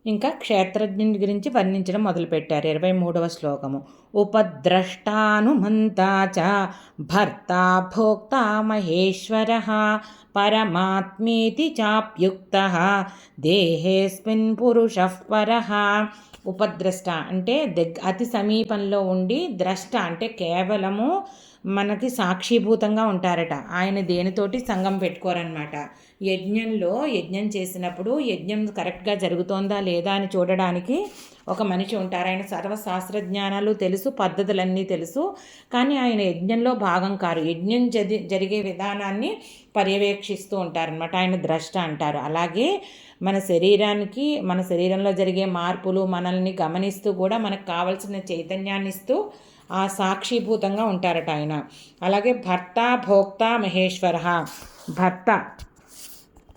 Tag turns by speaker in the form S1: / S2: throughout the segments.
S1: ఇంకా క్షేత్రజ్ఞుని గురించి వర్ణించడం మొదలుపెట్టారు. 23వ శ్లోకము. ఉపద్రష్టానుమంతా చ భర్తా భోక్తా మహేశ్వరః పరమాత్మేతి చాప్యుక్తః దేహేస్మిన్ పురుషః పరః. ఉపద్రష్ట అంటే అతి సమీపంలో ఉండి, ద్రష్ట అంటే కేవలము మనకి సాక్షిభూతంగా ఉంటారట. ఆయన దేనితోటి సంఘం పెట్టుకోరనమాట. యజ్ఞం చేసినప్పుడు యజ్ఞం కరెక్ట్గా జరుగుతోందా లేదా అని చూడడానికి ఒక మనిషి ఉంటారు. ఆయన సర్వశాస్త్రజ్ఞానాలు తెలుసు, పద్ధతులన్నీ తెలుసు, కానీ ఆయన యజ్ఞంలో భాగం కారు. యజ్ఞం జరిగే విధానాన్ని పర్యవేక్షిస్తూ ఉంటారనమాట. ఆయన ద్రష్ట అంటారు. అలాగే మన శరీరంలో జరిగే మార్పులు మనల్ని గమనిస్తూ కూడా మనకు కావలసిన చైతన్యాన్ని ఇస్తూ ఆ సాక్షిభూతంగా ఉంటారట ఆయన. అలాగే భర్త భోక్త మహేశ్వర. భర్త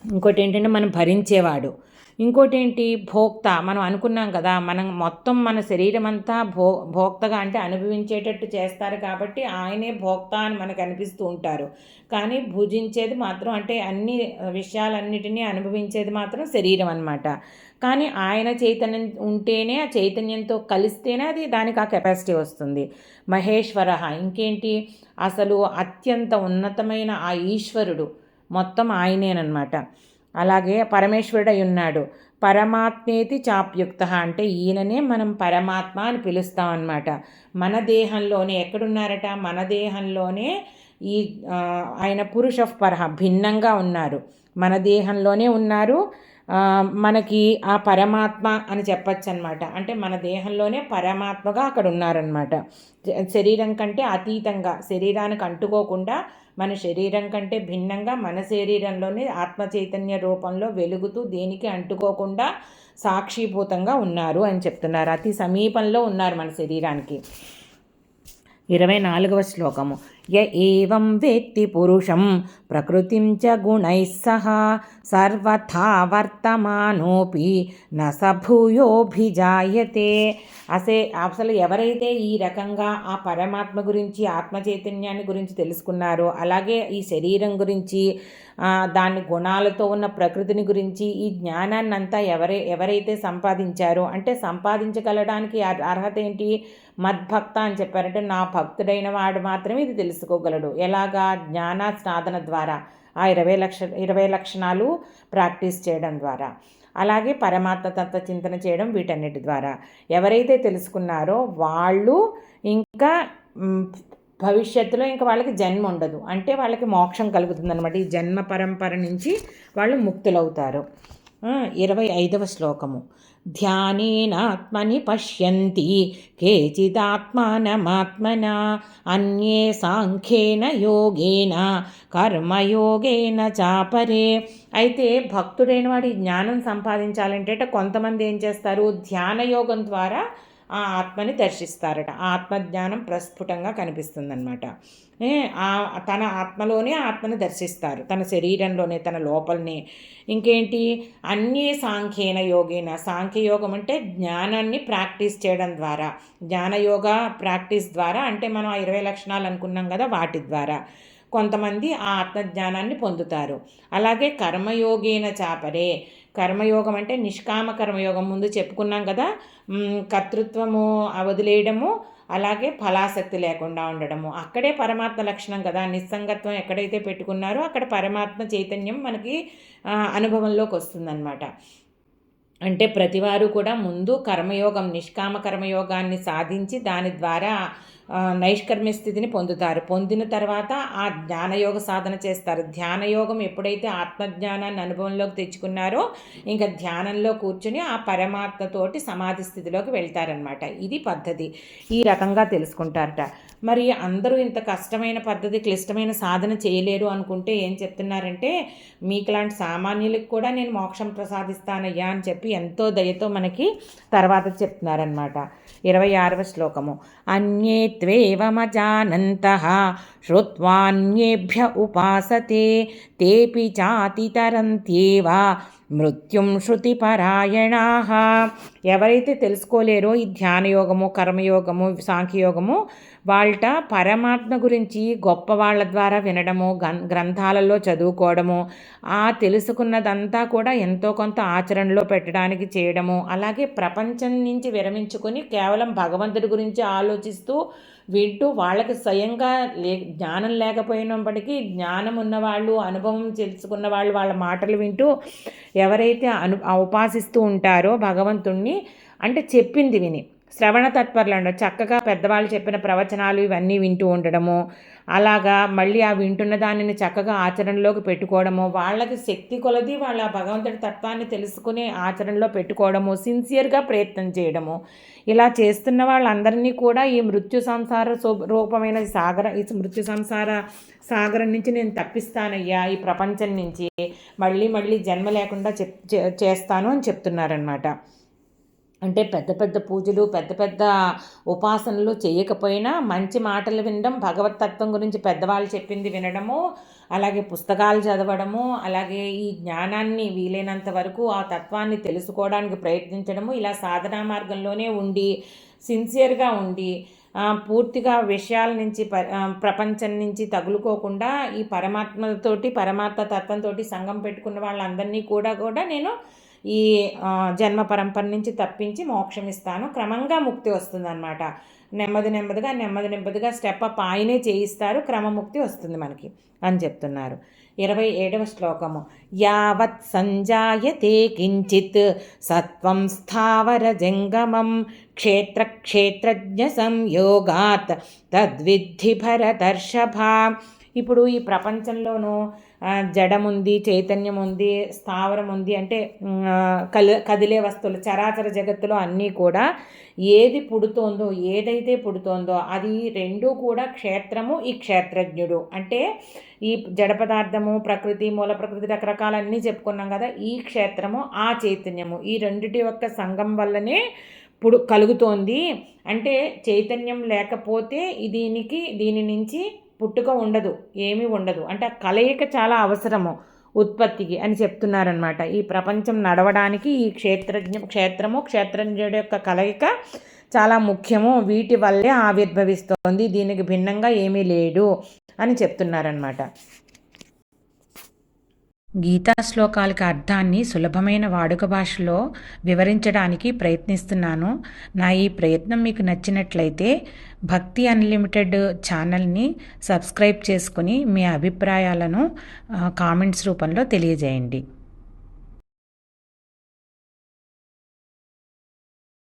S1: ఇంకోటి ఏంటంటే మనం భరించేవాడు. ఇంకోటి ఏంటి, భోక్త. మనం అనుకున్నాం కదా, మనం మొత్తం మన శరీరం అంతా భోక్తగా అంటే అనుభవించేటట్టు చేస్తారు కాబట్టి ఆయనే భోక్త అని మనకు అనిపిస్తూ ఉంటారు. కానీ భుజించేది మాత్రం అంటే అన్ని విషయాలన్నిటినీ అనుభవించేది మాత్రం శరీరం అన్నమాట. కానీ ఆయన చైతన్యం ఉంటేనే, ఆ చైతన్యంతో కలిస్తేనే అది దానికి ఆ కెపాసిటీ వస్తుంది. మహేశ్వర ఇంకేంటి, అసలు అత్యంత ఉన్నతమైన ఆ ఈశ్వరుడు మొత్తం ఆయనేనమాట. అలాగే పరమేశ్వరుడు అయి ఉన్నాడు. పరమాత్మేతి చాప్యుక్త అంటే ఈయననే మనం పరమాత్మ అని పిలుస్తాం అన్నమాట. మన దేహంలోనే ఎక్కడున్నారట, మన దేహంలోనే ఈ ఆయన పురుషః పరః భిన్నంగా ఉన్నారు. మన దేహంలోనే ఉన్నారు. మనకి ఆ పరమాత్మ అని చెప్పచ్చు అనమాట. అంటే మన దేహంలోనే పరమాత్మగా అక్కడ ఉన్నారనమాట. శరీరం కంటే అతీతంగా, శరీరానికి అంటుకోకుండా, మన శరీరం కంటే భిన్నంగా మన శరీరంలోనే ఆత్మ చైతన్య రూపంలో వెలుగుతూ దేనికి అంటుకోకుండా సాక్షిభూతంగా ఉన్నారు అని చెప్తున్నారు. అతి సమీపంలో ఉన్నారు మన శరీరానికి. 24వ శ్లోకము. య ఏవం వేత్తి పురుషం ప్రకృతిం చ గుణైః సహ సర్వథా వర్తమానోపి న స భూయోభిజాయతే. అసలు ఎవరైతే ఈ రకంగా ఆ పరమాత్మ గురించి, ఆత్మ చైతన్యాన్ని గురించి తెలుసుకున్నారో, అలాగే ఈ శరీరం గురించి, దాని గుణాలతో ఉన్న ప్రకృతిని గురించి ఈ జ్ఞానాన్ని అంతా ఎవరైతే సంపాదించారో, అంటే సంపాదించగలడానికి అర్హత ఏంటి, మద్భక్త అని చెప్పారంటే నా భక్తుడైన వాడు మాత్రమే ఇది తెలుసుకోగలడు. ఎలాగా, జ్ఞాన సాధన ద్వారా, ఆ 20 లక్షణాలు ప్రాక్టీస్ చేయడం ద్వారా, అలాగే పరమాత్మ తత్వ చింతన చేయడం, వీటన్నిటి ద్వారా ఎవరైతే తెలుసుకున్నారో వాళ్ళు ఇంకా భవిష్యత్తులో ఇంకా వాళ్ళకి జన్మ ఉండదు. అంటే వాళ్ళకి మోక్షం కలుగుతుంది అనమాట. ఈ జన్మ పరంపర నుంచి వాళ్ళు ముక్తులవుతారు. 25వ శ్లోకము. ధ్యానేనాత్మని పశ్యంతి కేచిదాత్మానమాత్మనా అన్యే సాంఖ్యేన యోగేన కర్మయోగేన చాపరే. అయితే భక్తుడైన వాడి జ్ఞానం సంపాదించాలంటే కొంతమంది ఏం చేస్తారు, ధ్యానయోగం ద్వారా ఆ ఆత్మని దర్శిస్తారట. ఆ ఆత్మజ్ఞానం ప్రస్ఫుటంగా కనిపిస్తుందన్నమాట. తన ఆత్మలోనే ఆత్మని దర్శిస్తారు, తన శరీరంలోనే, తన లోపలనే. ఇంకేంటి, అన్యే సాంఖ్యేన యోగేన. సాంఖ్యయోగం అంటే జ్ఞానాన్ని ప్రాక్టీస్ చేయడం ద్వారా, జ్ఞానయోగ ప్రాక్టీస్ ద్వారా, అంటే మనం 20 లక్షణాలు అనుకున్నాం కదా, వాటి ద్వారా కొంతమంది ఆ ఆత్మజ్ఞానాన్ని పొందుతారు. అలాగే కర్మయోగేన చాపరే. కర్మయోగం అంటే నిష్కామ కర్మయోగం, ముందు చెప్పుకున్నాం కదా, కర్తృత్వము వదిలేయడము, అలాగే ఫలాసక్తి లేకుండా ఉండడము. అక్కడే పరమాత్మ లక్షణం కదా, నిస్సంగత్వం ఎక్కడైతే పెట్టుకున్నారో అక్కడ పరమాత్మ చైతన్యం మనకి అనుభవంలోకి వస్తుందన్నమాట. అంటే ప్రతివారు కూడా ముందు కర్మయోగం, నిష్కామ కర్మయోగాన్ని సాధించి దాని ద్వారా నైష్కర్మ్య స్థితిని పొందుతారు. పొందిన తర్వాత ఆ జ్ఞానయోగ సాధన చేస్తారు. ధ్యానయోగం ఎప్పుడైతే ఆత్మజ్ఞానాన్ని అనుభవంలోకి తెచ్చుకున్నారో ఇంకా ధ్యానంలో కూర్చుని ఆ పరమాత్మతోటి సమాధి స్థితిలోకి వెళ్తారనమాట. ఇది పద్ధతి. ఈ రకంగా తెలుసుకుంటారట. మరి అందరూ ఇంత కష్టమైన పద్ధతి, క్లిష్టమైన సాధన చేయలేరు అనుకుంటే ఏం చెప్తున్నారంటే, మీకులాంటి సామాన్యులకు కూడా నేను మోక్షం ప్రసాదిస్తానయ్యా అని చెప్పి ఎంతో దయతో మనకి తర్వాత చెప్తున్నారనమాట. 26వ శ్లోకము. అన్యే త్వేవమజానంతః శ్రుత్వాన్యేభ్య ఉపాసతే తేపి చాతితరంత్యేవ మృత్యుం శృతిపరాయణాః. ఎవరైతే తెలుసుకోలేరో ఈ ధ్యానయోగము, కర్మయోగము, సాంఖ్యయోగము, వాళ్ళ పరమాత్మ గురించి గొప్ప వాళ్ళ ద్వారా వినడము, గ్రంథాలలో చదువుకోవడము, ఆ తెలుసుకున్నదంతా కూడా ఎంతో కొంత ఆచరణలో పెట్టడానికి చేయడము, అలాగే ప్రపంచం నుంచి విరమించుకొని కేవలం భగవంతుడి గురించి ఆలోచిస్తూ వింటూ వాళ్ళకి స్వయంగా జ్ఞానం లేకపోయినప్పటికీ జ్ఞానం ఉన్నవాళ్ళు, అనుభవం తెలుసుకున్న వాళ్ళు వాళ్ళ మాటలు వింటూ ఎవరైతే ఉపాసిస్తూ ఉంటారో భగవంతుణ్ణి, అంటే చెప్పింది విని శ్రవణ తత్పరులు అంటారు, చక్కగా పెద్దవాళ్ళు చెప్పిన ప్రవచనాలు ఇవన్నీ వింటూ ఉండడము, అలాగా మళ్ళీ ఆ వింటున్న దానిని చక్కగా ఆచరణలోకి పెట్టుకోవడము, వాళ్ళకి శక్తి కొలది వాళ్ళ భగవంతుడి తత్వాన్ని తెలుసుకుని ఆచరణలో పెట్టుకోవడము, సిన్సియర్గా ప్రయత్నం చేయడము, ఇలా చేస్తున్న వాళ్ళందరినీ కూడా ఈ మృత్యు సంసార రూపమైన ఈ మృత్యు సంసార సాగరం నుంచి నేను తప్పిస్తానయ్యా, ఈ ప్రపంచం నుంచి మళ్ళీ మళ్ళీ జన్మ లేకుండా చేస్తాను అని చెప్తున్నారనమాట. అంటే పెద్ద పెద్ద పూజలు, పెద్ద పెద్ద ఉపాసనలు చేయకపోయినా మంచి మాటలు వినడం, భగవతత్వం గురించి పెద్దవాళ్ళు చెప్పింది వినడము, అలాగే పుస్తకాలు చదవడము, అలాగే ఈ జ్ఞానాన్ని వీలైనంత వరకు ఆ తత్వాన్ని తెలుసుకోవడానికి ప్రయత్నించడము, ఇలా సాధనా మార్గంలోనే ఉండి సిన్సియర్గా ఉండి పూర్తిగా విషయాల నుంచి ప్రపంచం నుంచి తగులుకోకుండా ఈ పరమాత్మ తత్వంతో సంగం పెట్టుకున్న వాళ్ళందరినీ కూడా నేను ఈ జన్మ పరంపర నుంచి తప్పించి మోక్షం ఇస్తాను, క్రమంగా ముక్తి వస్తుందన్నమాట. నెమ్మదిగా స్టెప్ అప్ ఆయనే చేయిస్తారు, క్రమముక్తి వస్తుంది మనకి అని చెప్తున్నారు. 27వ శ్లోకము. యావత్ సంజాయతే కించిత్ సత్వం స్థావర జంగమం క్షేత్రజ్ఞ సంయోగాత్ తద్విద్ధి భరతర్షభ. ఇప్పుడు ఈ ప్రపంచంలోనూ జడముంది, చైతన్యం ఉంది, స్థావరం ఉంది, అంటే కదిలే వస్తువులు చరాచర జగత్తులో అన్నీ కూడా ఏదైతే పుడుతోందో అది రెండూ కూడా క్షేత్రము, ఈ క్షేత్రజ్ఞుడు. అంటే ఈ జడ పదార్థము, ప్రకృతి, మూల ప్రకృతి రకరకాలన్నీ చెప్పుకున్నాం కదా, ఈ క్షేత్రము, ఆ చైతన్యము, ఈ రెండిటి యొక్క సంగం వల్లనే కలుగుతోంది. అంటే చైతన్యం లేకపోతే దీని నుంచి పుట్టుక ఉండదు, ఏమీ ఉండదు. అంటే ఆ కలయిక చాలా అవసరము ఉత్పత్తికి అని చెప్తున్నారనమాట. ఈ ప్రపంచం నడవడానికి ఈ క్షేత్రము, క్షేత్రజ్ఞుడి యొక్క కలయిక చాలా ముఖ్యము, వీటి వల్లే ఆవిర్భవిస్తోంది, దీనికి భిన్నంగా ఏమీ లేడు అని చెప్తున్నారనమాట. గీతా శ్లోకాలకి అర్థాన్ని సులభమైన వాడుక భాషలో వివరించడానికి ప్రయత్నిస్తున్నాను. నా ఈ ప్రయత్నం మీకు నచ్చినట్లయితే భక్తి అన్లిమిటెడ్ ఛానల్ని సబ్స్క్రైబ్ చేసుకుని మీ అభిప్రాయాలను కామెంట్స్ రూపంలో తెలియజేయండి.